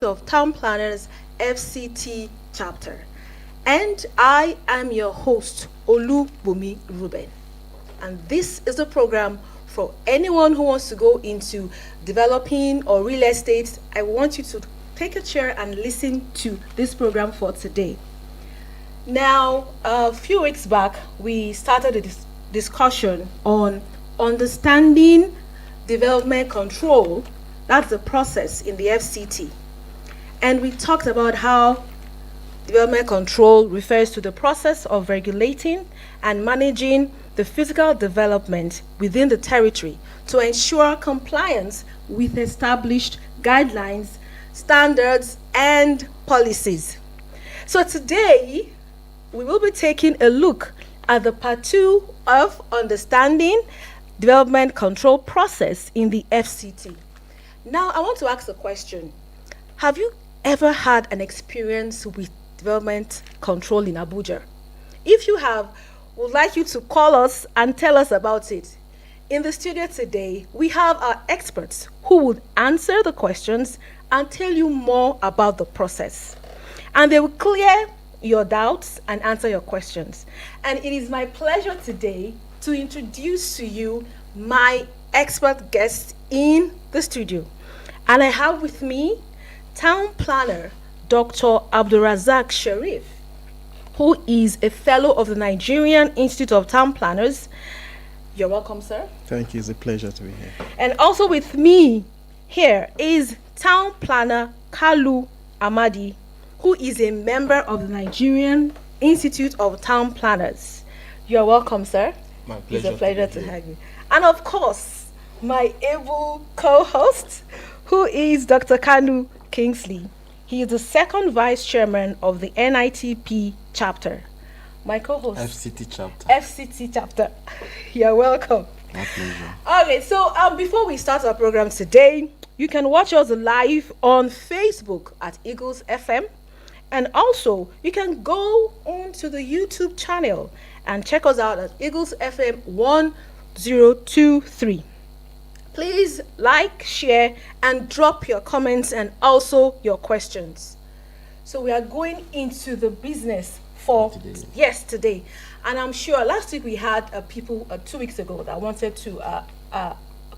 of Town Planners FCT chapter. And I am your host, Olubumi Ruben. And this is a program for anyone who wants to go into developing or real estate. I want you to take a chair and listen to this program for today. Now, a few weeks back, we started a discussion on understanding development control. That's the process in the FCT. And we talked about how development control refers to the process of regulating and managing the physical development within the territory to ensure compliance with established guidelines, standards, and policies. So today, we will be taking a look at the part 2 of understanding development control process in the FCT. Now, I want to ask a question. Have you ever had an experience with development control in Abuja? If you have, we'd like you to call us and tell us about it. In the studio today, we have our experts who would answer the questions and tell you more about the process. And they will clear your doubts and answer your questions. And it is my pleasure today to introduce to you my expert guests in the studio. And I have with me Town Planner Dr. Abdulrazak Sharif, who is a fellow of the Nigerian Institute of Town Planners. You're welcome, sir. Thank you. It's a pleasure to be here. And also with me here is Town Planner Kalu Amadi, who is a member of the Nigerian Institute of Town Planners. You're welcome, sir. My pleasure. It's a pleasure to have you. And of course, my able co-host, who is Dr. Kanu Kingsley. He is the second vice chairman of the NITP chapter. My co-host. FCT chapter. FCT chapter. You're welcome. My pleasure. Okay, so before we start our program today, you can watch us live on Facebook at Eagles FM. And also, you can go on to the YouTube channel and check us out at Eagles FM 1023. Please like, share, and drop your comments and also your questions. So we are going into the business for today. And I'm sure last week we had people 2 weeks ago that wanted to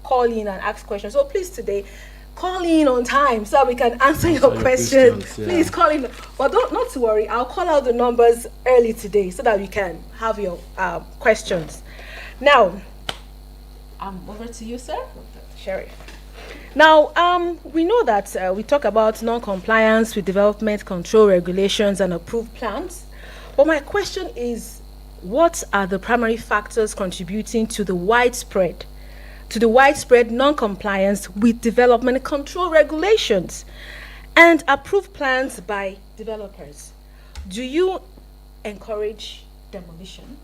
call in and ask questions. So please today, call in on time so we can answer your questions. Yeah. Please call in. But not to worry, I'll call out the numbers early today so that we can have your questions. Now, over to you, sir. Sheriff. Now, we know that we talk about non-compliance with development control regulations and approved plans. But my question is, what are the primary factors contributing to the widespread non-compliance with development control regulations and approved plans by developers? Do you encourage demolition?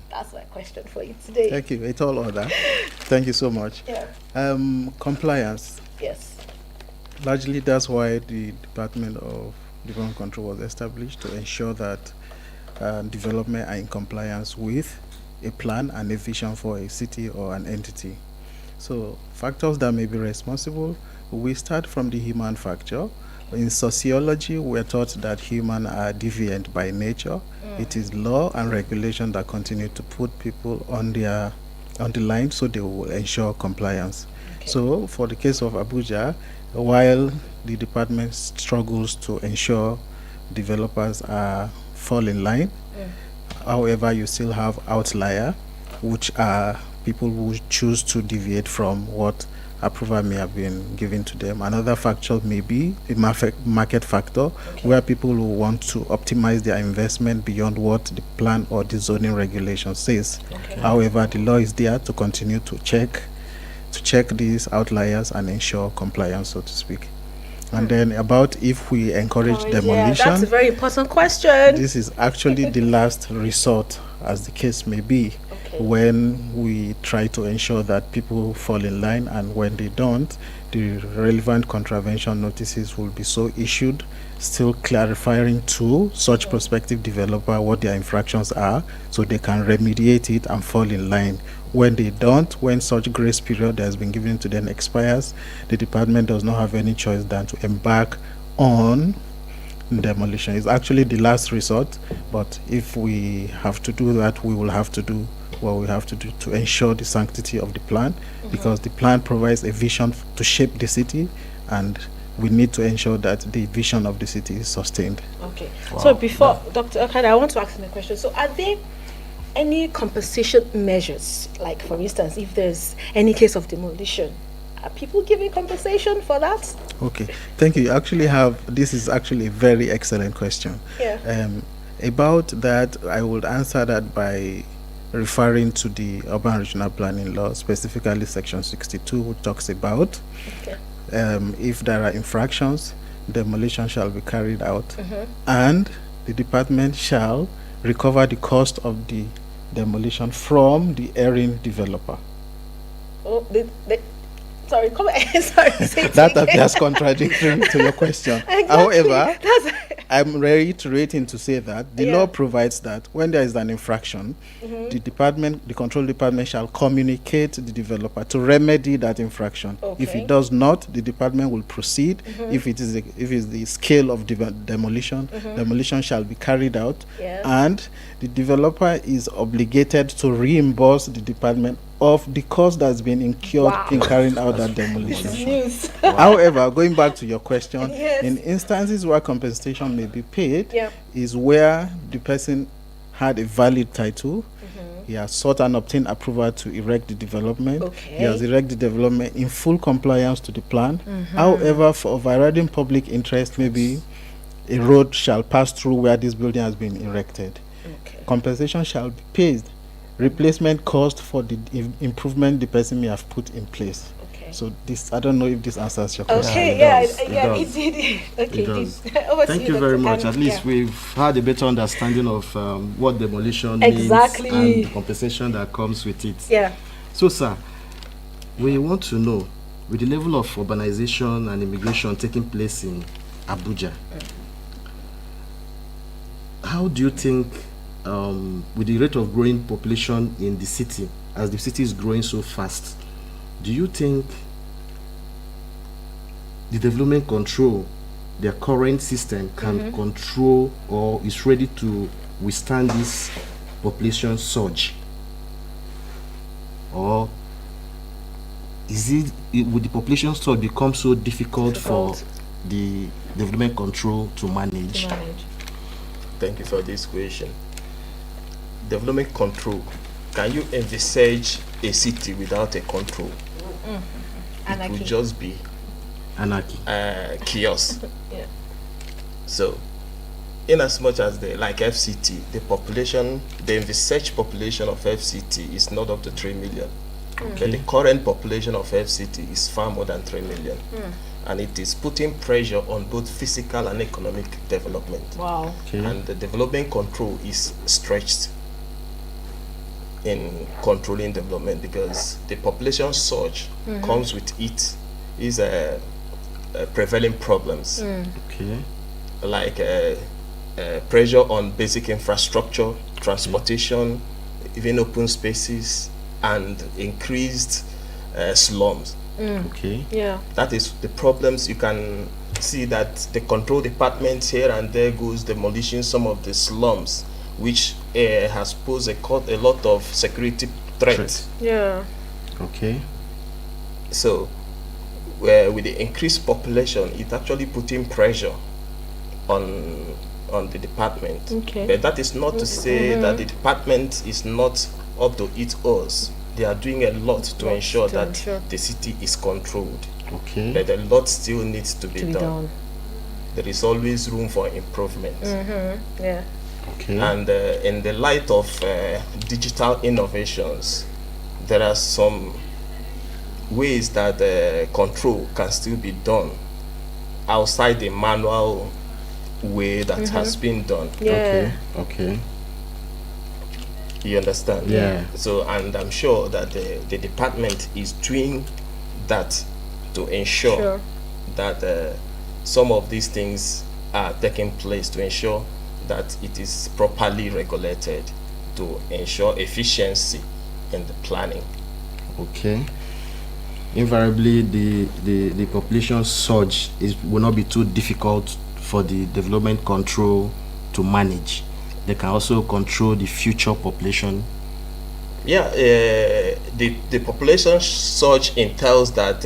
That's my question for you today. Thank you. It's all order. Thank you so much. Yeah. Compliance. Yes. Largely, that's why the Department of Development Control was established, to ensure that development are in compliance with a plan and a vision for a city or an entity. So factors that may be responsible, we start from the human factor. In sociology, we're taught that humans are deviant by nature. It is law and regulation that continue to put people on the line so they will ensure compliance. Okay. So for the case of Abuja, while the department struggles to ensure developers fall in line, however, you still have outlier, which are people who choose to deviate from what approval may have been given to them. Another factor may be a market factor, where people who want to optimize their investment beyond what the plan or the zoning regulation says. Okay. However, the law is there to continue to check these outliers and ensure compliance, so to speak. And then about if we encourage demolition. Yeah, that's a very important question. This is actually the last resort, as the case may be, when we try to ensure that people fall in line, and when they don't, the relevant contravention notices will be so issued, still clarifying to such prospective developer what their infractions are, so they can remediate it and fall in line When they don't, when such grace period that has been given to them expires, the department does not have any choice than to embark on demolition. It's actually the last resort, but if we have to do that, we will have to do what we have to do to ensure the sanctity of the plan, because the plan provides a vision to shape the city, and we need to ensure that the vision of the city is sustained. Okay. Wow. So before, Dr. Okada, I want to ask him a question. So are there any compensation measures, like for instance, if there's any case of demolition, are people giving compensation for that? Okay, thank you. You actually have, this is actually a very excellent question. Yeah. About that, I would answer that by referring to the Urban Regional Planning Law, specifically Section 62, which talks about if there are infractions, demolition shall be carried out, and the department shall recover the cost of the demolition from the erring developer. Oh, sorry, come on. Sorry, that appears contradictory to your question. Exactly. However, I'm reiterating to say that the law provides that when there is an infraction, the control department shall communicate to the developer to remedy that infraction. Okay. If it does not, the department will proceed. If it is the scale of demolition, demolition shall be carried out, and the developer is obligated to reimburse the department of the cost that's been incurred in carrying out that demolition. News. However, going back to your question, in instances where compensation may be paid, is where the person had a valid title, he has sought and obtained approval to erect the development, he has erected the development in full compliance to the plan. However, for overriding public interest, maybe a road shall pass through where this building has been erected. Compensation shall be paid. Replacement cost for the improvement the person may have put in place. So this, I don't know if this answers your question. It did. Okay, it does. Thank you very much. At least we've had a better understanding of what demolition means and the compensation that comes with it. So, sir, we want to know, with the level of urbanization and immigration taking place in Abuja, how do you think, with the rate of growing population in the city, as the city is growing so fast, do you think the development control, their current system, can control or is ready to withstand this population surge? Or would the population surge become so difficult for the development control to manage? Thank you for this question. Development control, can you envisage a city without a control? It would just be anarchy, chaos. So, in as much as like FCT, the envisaged population of FCT is not up to 3 million. But the current population of FCT is far more than 3 million. And it is putting pressure on both physical and economic development. And the development control is stretched in controlling development, because the population surge comes with it is prevailing problems, like pressure on basic infrastructure, transportation, even open spaces, and increased slums. That is the problems. You can see that the control department here and there goes demolishing some of the slums, which has posed a lot of security threats. So with the increased population, it actually putting pressure on the department. But that is not to say that the department is not up to its oars. They are doing a lot to ensure that the city is controlled. But a lot still needs to be done. There is always room for improvement. And in the light of digital innovations, there are some ways that control can still be done outside the manual way that has been done. You understand? So, and I'm sure that the department is doing that to ensure that some of these things are taking place, to ensure that it is properly regulated, to ensure efficiency in the planning. Okay. Invariably, the population surge will not be too difficult for the development control to manage. They can also control the future population. Yeah, the population surge entails that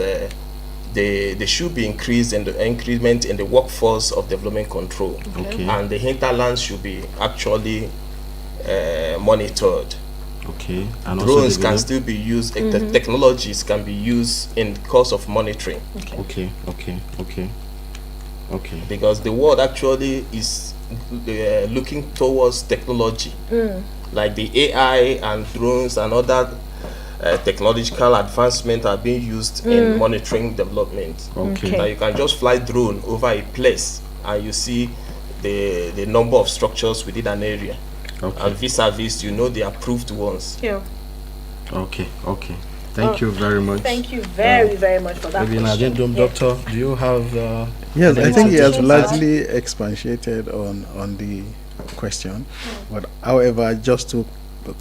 there should be increment in the workforce of development control. Okay. And the hinterlands should be actually monitored. Okay. And drones can still be used. Technologies can be used in the course of monitoring. Okay. Because the world actually is looking towards technology, like the AI and drones and other technological advancement are being used in monitoring development. Okay. Now you can just fly drone over a place and you see the number of structures within an area. Okay. And vis-a-vis, the approved ones. Yeah. Okay. Thank you very much. Thank you very much for that maybe question. Doctor, do you have... Yes, I think he has largely expatiated on the question. But however, just to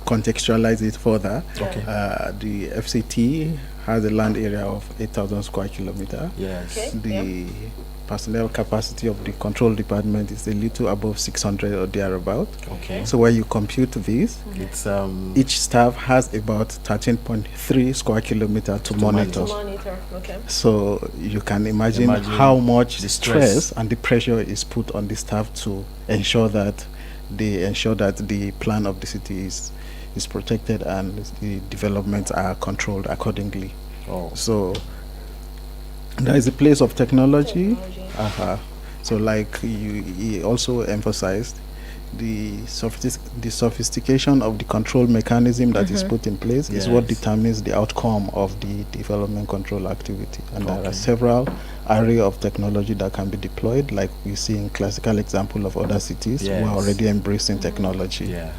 contextualize it further, the FCT has a land area of 8,000 square kilometers. Yes. The personnel capacity of the control department is a little above 600 or thereabout. Okay. So when you compute this, it's each staff has about 13.3 square kilometers to monitor. Okay. So you can imagine how much the stress and the pressure is put on the staff to ensure that the plan of the city is protected and the developments are controlled accordingly. So there is a place of technology. So like he also emphasized, the sophistication of the control mechanism that is put in place is what determines the outcome of the development control activity. And there are several array of technology that can be deployed, like we see in classical example of other cities who are already embracing technology. Yeah.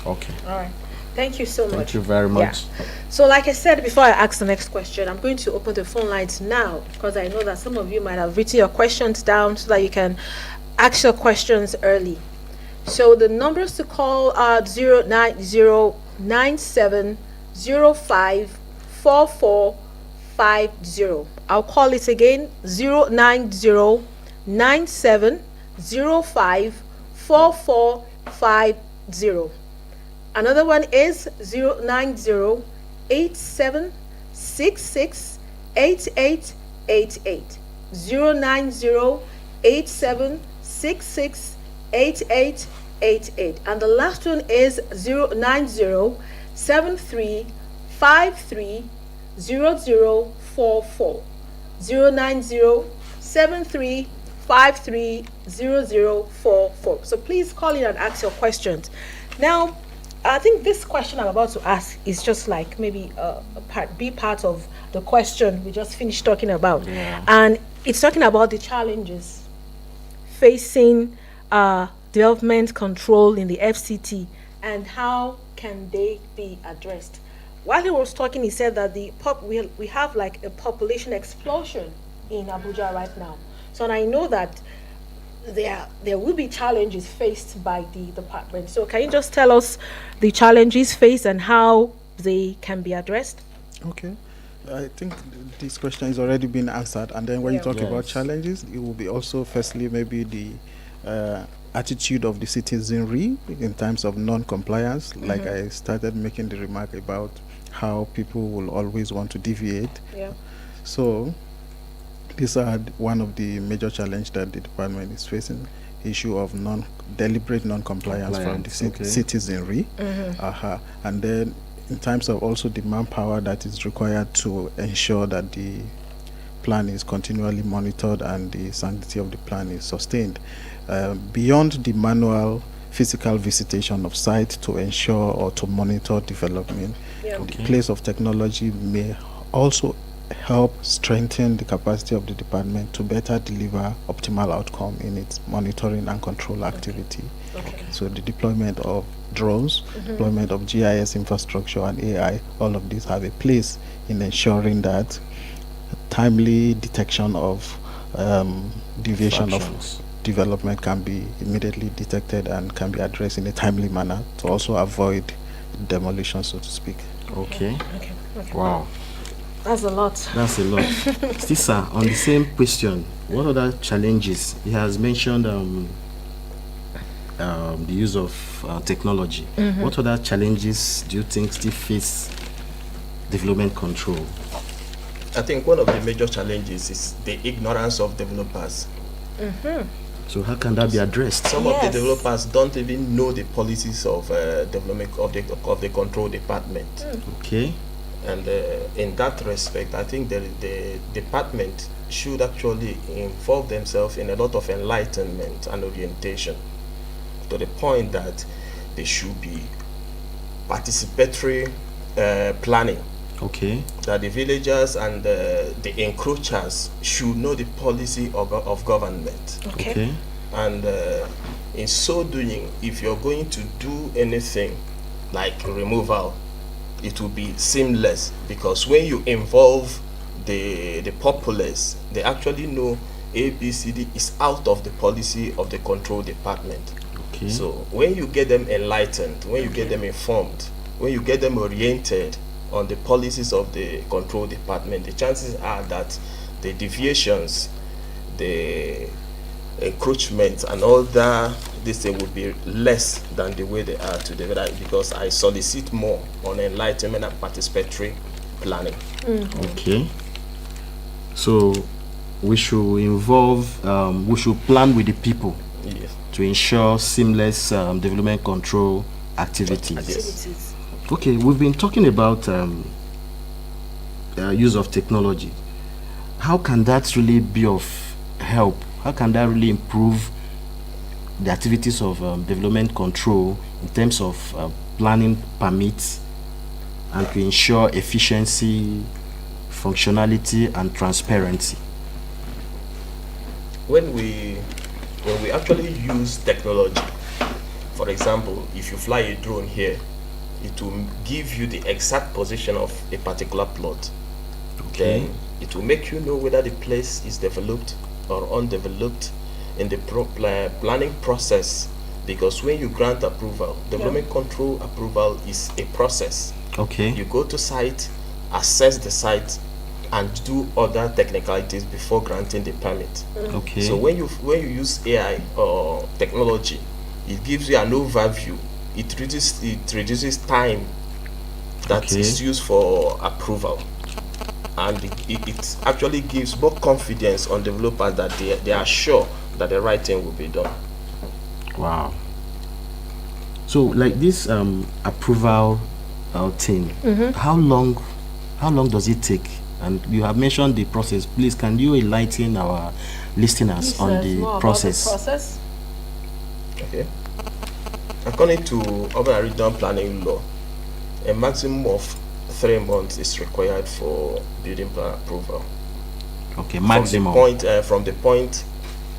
Okay. All right. Thank you so much. Thank you very much. Yeah. So like I said before I ask the next question, I'm going to open the phone lines now because I know that some of you might have written your questions down so that you can ask your questions early. So the numbers to call are 09097054450. I'll call it again, 09097054450. Another one is 09087668888. 09087668888. And the last one is 09073530044. 09073530044. So please call in and ask your questions. Now, I think this question I'm about to ask is just like maybe part of the question we just finished talking about. Yeah. And it's talking about the challenges facing development control in the FCT and how can they be addressed. While he was talking, he said that we have like a population explosion in Abuja right now. So and I know that there will be challenges faced by the department. So can you just tell us the challenges faced and how they can be addressed? Okay. I think this question has already been answered. And then when you talk about challenges, it will be also firstly maybe the attitude of the citizenry in terms of non-compliance. Like I started making the remark about how people will always want to deviate. Yeah. So these are one of the major challenges that the department is facing, issue of deliberate non-compliance from the citizenry. And then in terms of also the manpower that is required to ensure that the plan is continually monitored and the sanctity of the plan is sustained. Beyond the manual physical visitation of site to ensure or to monitor development, the place of technology may also help strengthen the capacity of the department to better deliver optimal outcome in its monitoring and control activity. So the deployment of drones, deployment of GIS infrastructure and AI, all of these have a place in ensuring that timely detection of deviation of development can be immediately detected and can be addressed in a timely manner to also avoid demolition, so to speak. Okay. Wow. That's a lot. That's a lot. Still, sir, on the same question, what other challenges? He has mentioned the use of technology. What other challenges do you think still face development control? I think one of the major challenges is the ignorance of developers. So how can that be addressed? Some of the developers don't even know the policies of development of the control department. Okay. And in that respect, I think the department should actually involve themselves in a lot of enlightenment and orientation, to the point that there should be participatory planning. Okay. That the villagers and the encroachers should know the policy of government. Okay. And in so doing, if you're going to do anything like removal, it will be seamless, because when you involve the populace, they actually know ABCD is out of the policy of the control department. Okay. So when you get them enlightened, when you get them informed, when you get them oriented on the policies of the control department, the chances are that the deviations, the encroachment and all that, this thing would be less than the way they are today, because I solicit more on enlightenment and participatory planning. Okay. So we should involve, we should plan with the people. Yes. To ensure seamless development control activities. Yes. Okay, we've been talking about use of technology. How can that really be of help? How can that really improve the activities of development control in terms of planning permits and to ensure efficiency, functionality, and transparency? When we actually use technology, for example, if you fly a drone here, it will give you the exact position of a particular plot. Okay. Then it will make you know whether the place is developed or undeveloped in the planning process, because when you grant approval, development control approval is a process. Okay. You go to site, assess the site, and do other technicalities before granting the permit. Okay. So when you use AI or technology, it gives you an overview. It reduces time that is used for approval, and it actually gives more confidence on developers that they are sure that the right thing will be done. Wow. So like this approval thing, how long does it take? And you have mentioned the process. Please, can you enlighten our listeners on the process? Okay. According to urban and regional planning law, a maximum of 3 months is required for building plan approval. Okay, maximum. From the point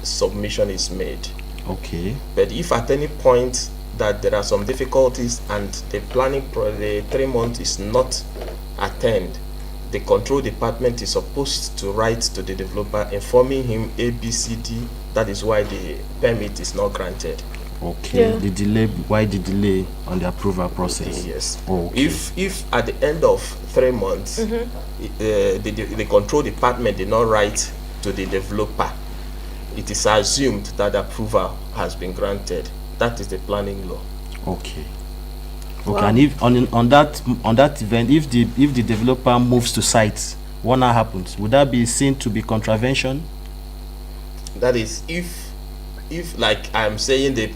submission is made. Okay. But if at any point that there are some difficulties and the the 3 months is not attained, the control department is supposed to write to the developer informing him ABCD. That is why the permit is not granted. Okay. Yeah. The delay. Why the delay on the approval process? Yes. Okay. If at the end of 3 months, the control department did not write to the developer, it is assumed that the approval has been granted. That is the planning law. Okay. Okay. Wow. And if on that event, if the developer moves to site, what now happens? Would that be seen to be contravention? That is if like I'm saying the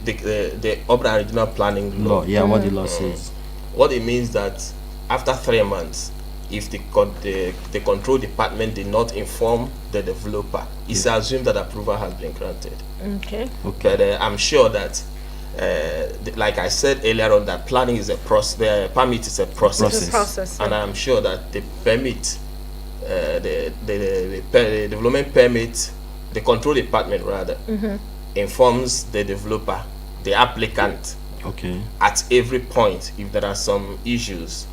urban and regional planning law. Yeah, what the law says. What it means that after 3 months, if the control department did not inform the developer, it's assumed that approval has been granted. Okay. But I'm sure that, like I said earlier on, that planning is a process. The permit is a process. And I'm sure that the permit, the development permit, the control department rather, informs the developer, the applicant, at every point if there are some issues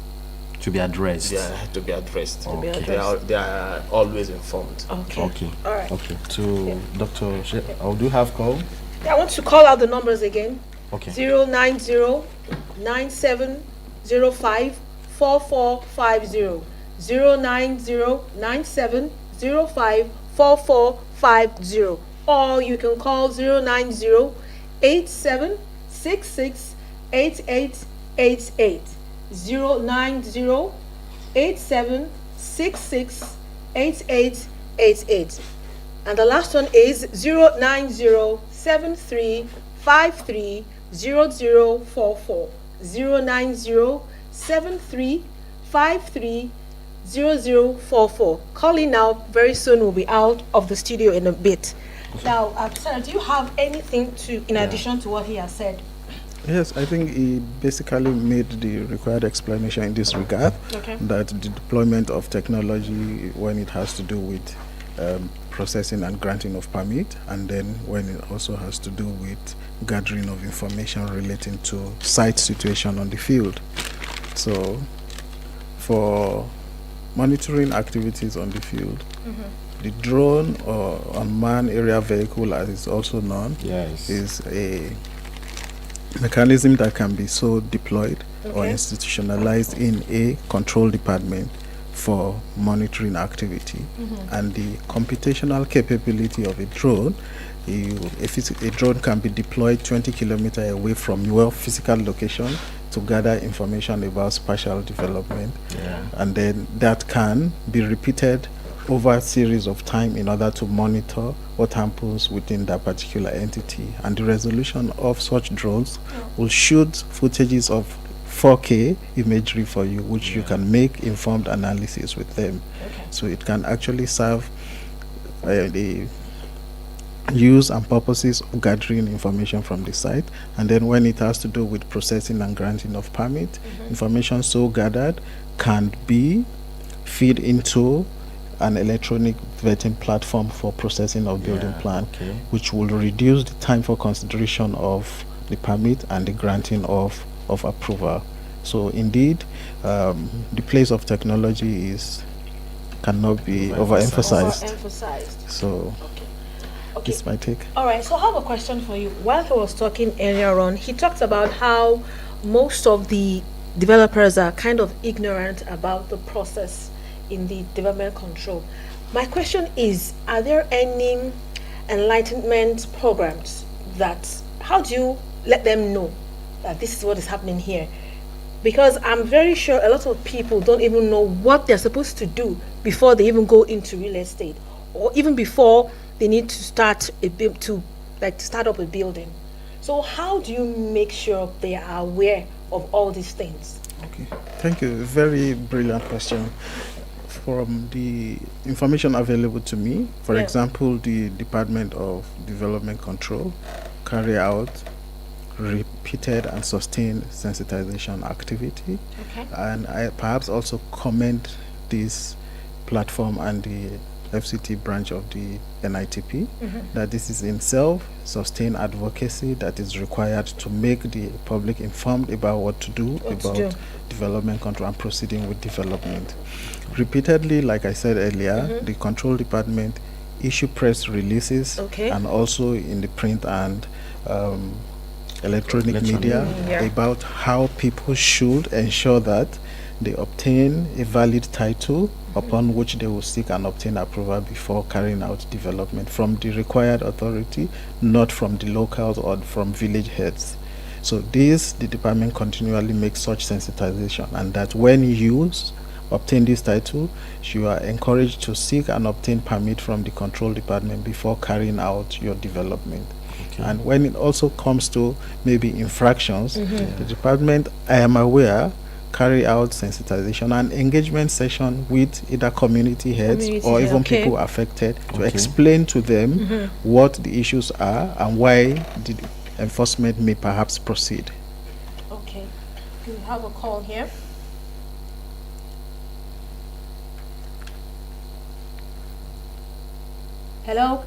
to be addressed. They are always informed. Okay. All right. Okay. So, Dr. I do have call. I want to call out the numbers again. Okay. 090-9705-4 4450. 09097054450, or you can call 09087668888. 09087668888. And the last one is 09073530044. 09073530044. Calling now. Very soon we'll be out of the studio in a bit. Now, Sarah, do you have anything to, in addition to what he has said? Yes, I think he basically made the required explanation in this regard, that the deployment of technology when it has to do with processing and granting of permit, and then when it also has to do with gathering of information relating to site situation on the field. So for monitoring activities on the field, the drone or unmanned area vehicle, as it's also known, is a mechanism that can be so deployed or institutionalized in a control department for monitoring activity. And the computational capability of a drone, if a drone can be deployed 20 kilometers away from your physical location to gather information about spatial development, and then that can be repeated over a series of time in order to monitor what happens within that particular entity. And the resolution of such drones will shoot footages of 4K imagery for you, which you can make informed analysis with them. So it can actually serve the use and purposes of gathering information from the site, and then when it has to do with processing and granting of permit, information so gathered can be feed into an electronic vetting platform for processing of building plan, which will reduce the time for consideration of the permit and the granting of approval. So indeed, the place of technology cannot be overemphasized. So this is my take. All right, so I have a question for you. While he was talking earlier on, he talked about how most of the developers are kind of ignorant about the process in the development control. My question is, are there any enlightenment programs how do you let them know that this is what is happening here? Because I'm very sure a lot of people don't even know what they're supposed to do before they even go into real estate, or even before they need to start start up a building. So how do you make sure they are aware of all these things? Okay, thank you. Very brilliant question. From the information available to me, for example, the Department of Development Control carry out repeated and sustained sensitization activity, and I perhaps also commend this platform and the FCT branch of the NITP, that this is in self sustained advocacy that is required to make the public informed about what to do about development control and proceeding with development. Repeatedly, like I said earlier, the control department issue press releases, and also in the print and electronic media about how people should ensure that they obtain a valid title upon which they will seek and obtain approval before carrying out development from the required authority, not from the locals or from village heads. So the department continually makes such sensitization, and that when you obtain this title, you are encouraged to seek and obtain permit from the control department before carrying out your development. And when it also comes to maybe infractions, the department, I am aware, carry out sensitization and engagement session with either community heads or even people affected to explain to them what the issues are and why the enforcement may perhaps proceed. Okay, we have a call here. Hello.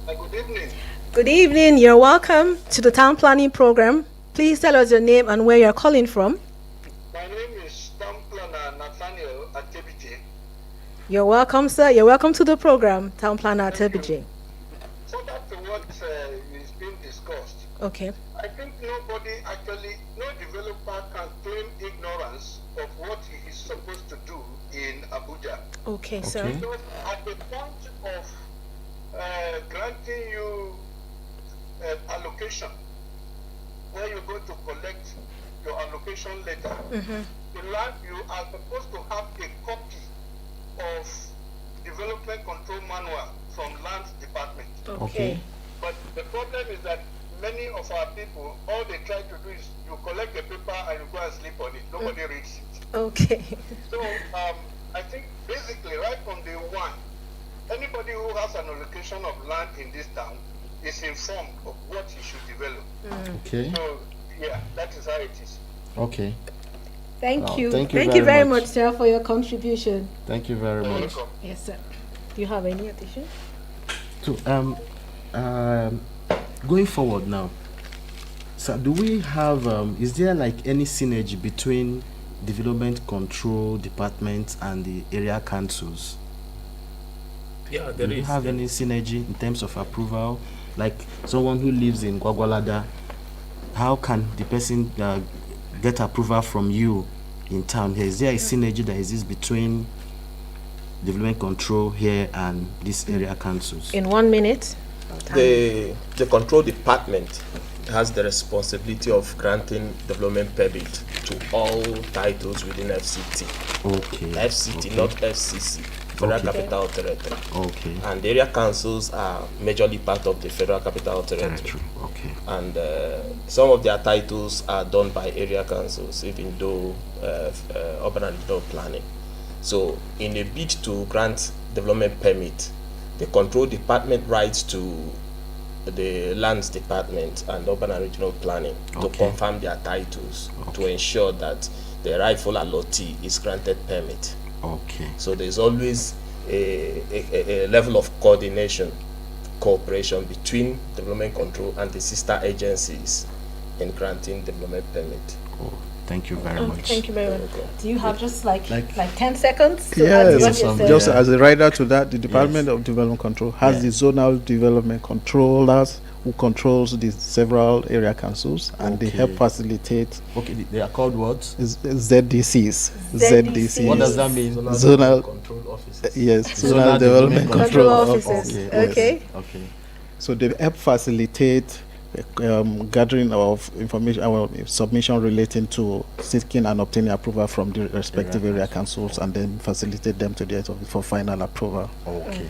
Good evening. Good evening. You're welcome to the town planning program. Please tell us your name and where you're calling from. My name is Town Planner Nathaniel Atebije. You're welcome, sir. You're welcome to the program, Town Planner Atebije. Further to what is being discussed. Okay. I think no developer can claim ignorance of what he is supposed to do in Abuja. Okay, sir. Because at the point of granting you allocation, where you go to collect your allocation letter, the land, you are supposed to have a copy of development control manual from land department. Okay. But the problem is that many of our people, all they try to do is you collect the paper and you go and sleep on it. Nobody reads it. Okay. So I think basically right from day one, anybody who has an allocation of land in this town is informed of what he should develop. Okay. So yeah, that is how it is. Okay. Thank you. Thank you very much, sir, for your contribution. Thank you very much. Welcome. Yes, sir. Do you have any addition? So going forward now, so do we have is there like any synergy between development control departments and the area councils? Yeah, there do you is. have any synergy in terms of approval? Like someone who lives in Gwagwalada, how can the person get approval from you in town here? Is there a synergy that exists between development control here and these area councils? In 1 minute. The control department has the responsibility of granting development permit to all titles within FCT. Okay. FCT, okay. not FCC, Federal Okay. Capital Territory. Okay. And the area councils are majorly part of the Federal Capital Territory. Okay. And some of their titles are done by area councils, even though urban and rural planning. So in a bid to grant development permit, the control department writes to the lands department and urban and regional planning to confirm their titles, to ensure that the rightful allottee is granted permit. Okay. So there's always a level of coordination, cooperation between development control and the sister agencies in granting development permit. Oh, thank you very much. Thank you very much. Okay. Do you have just like 10 seconds to add to Yes, what you said? just as a rider to that, the Department of Development Control has the zonal development controllers who controls the several area councils, and they help facilitate. Okay, they are called what? ZDCs. ZDCs. What does that mean? Zonal control offices. Yes, Zonal zonal development Development control officers. Yes. Okay. Okay. So they help facilitate gathering of information, submission relating to seeking and obtaining approval from the respective area councils, and then facilitate them to the for final approval. Okay.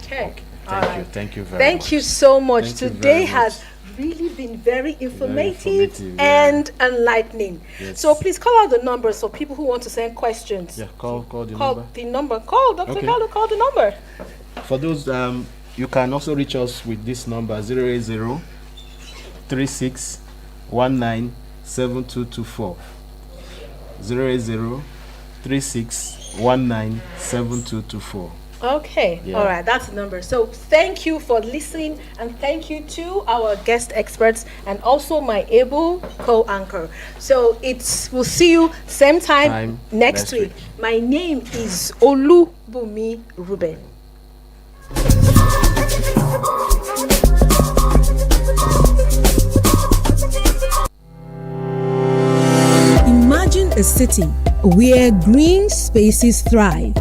Thank you very much. Thank you so much. Thank you Today very much. has really been very informative, informative, and enlightening. Yes. So please call out the numbers for people who want to send questions. Yeah, call the Call number. the number. Call Dr. Okay. Kalu, call the number. For those, you can also reach us with this number 080 3619 7224. 080 3619 7224. Okay. Yeah. All right. That's the number. So thank you for listening, and thank you to our guest experts and also my able co-anchor. So we'll see you same time next week. My name is Olubumi Ruben. Imagine a city where green spaces thrive,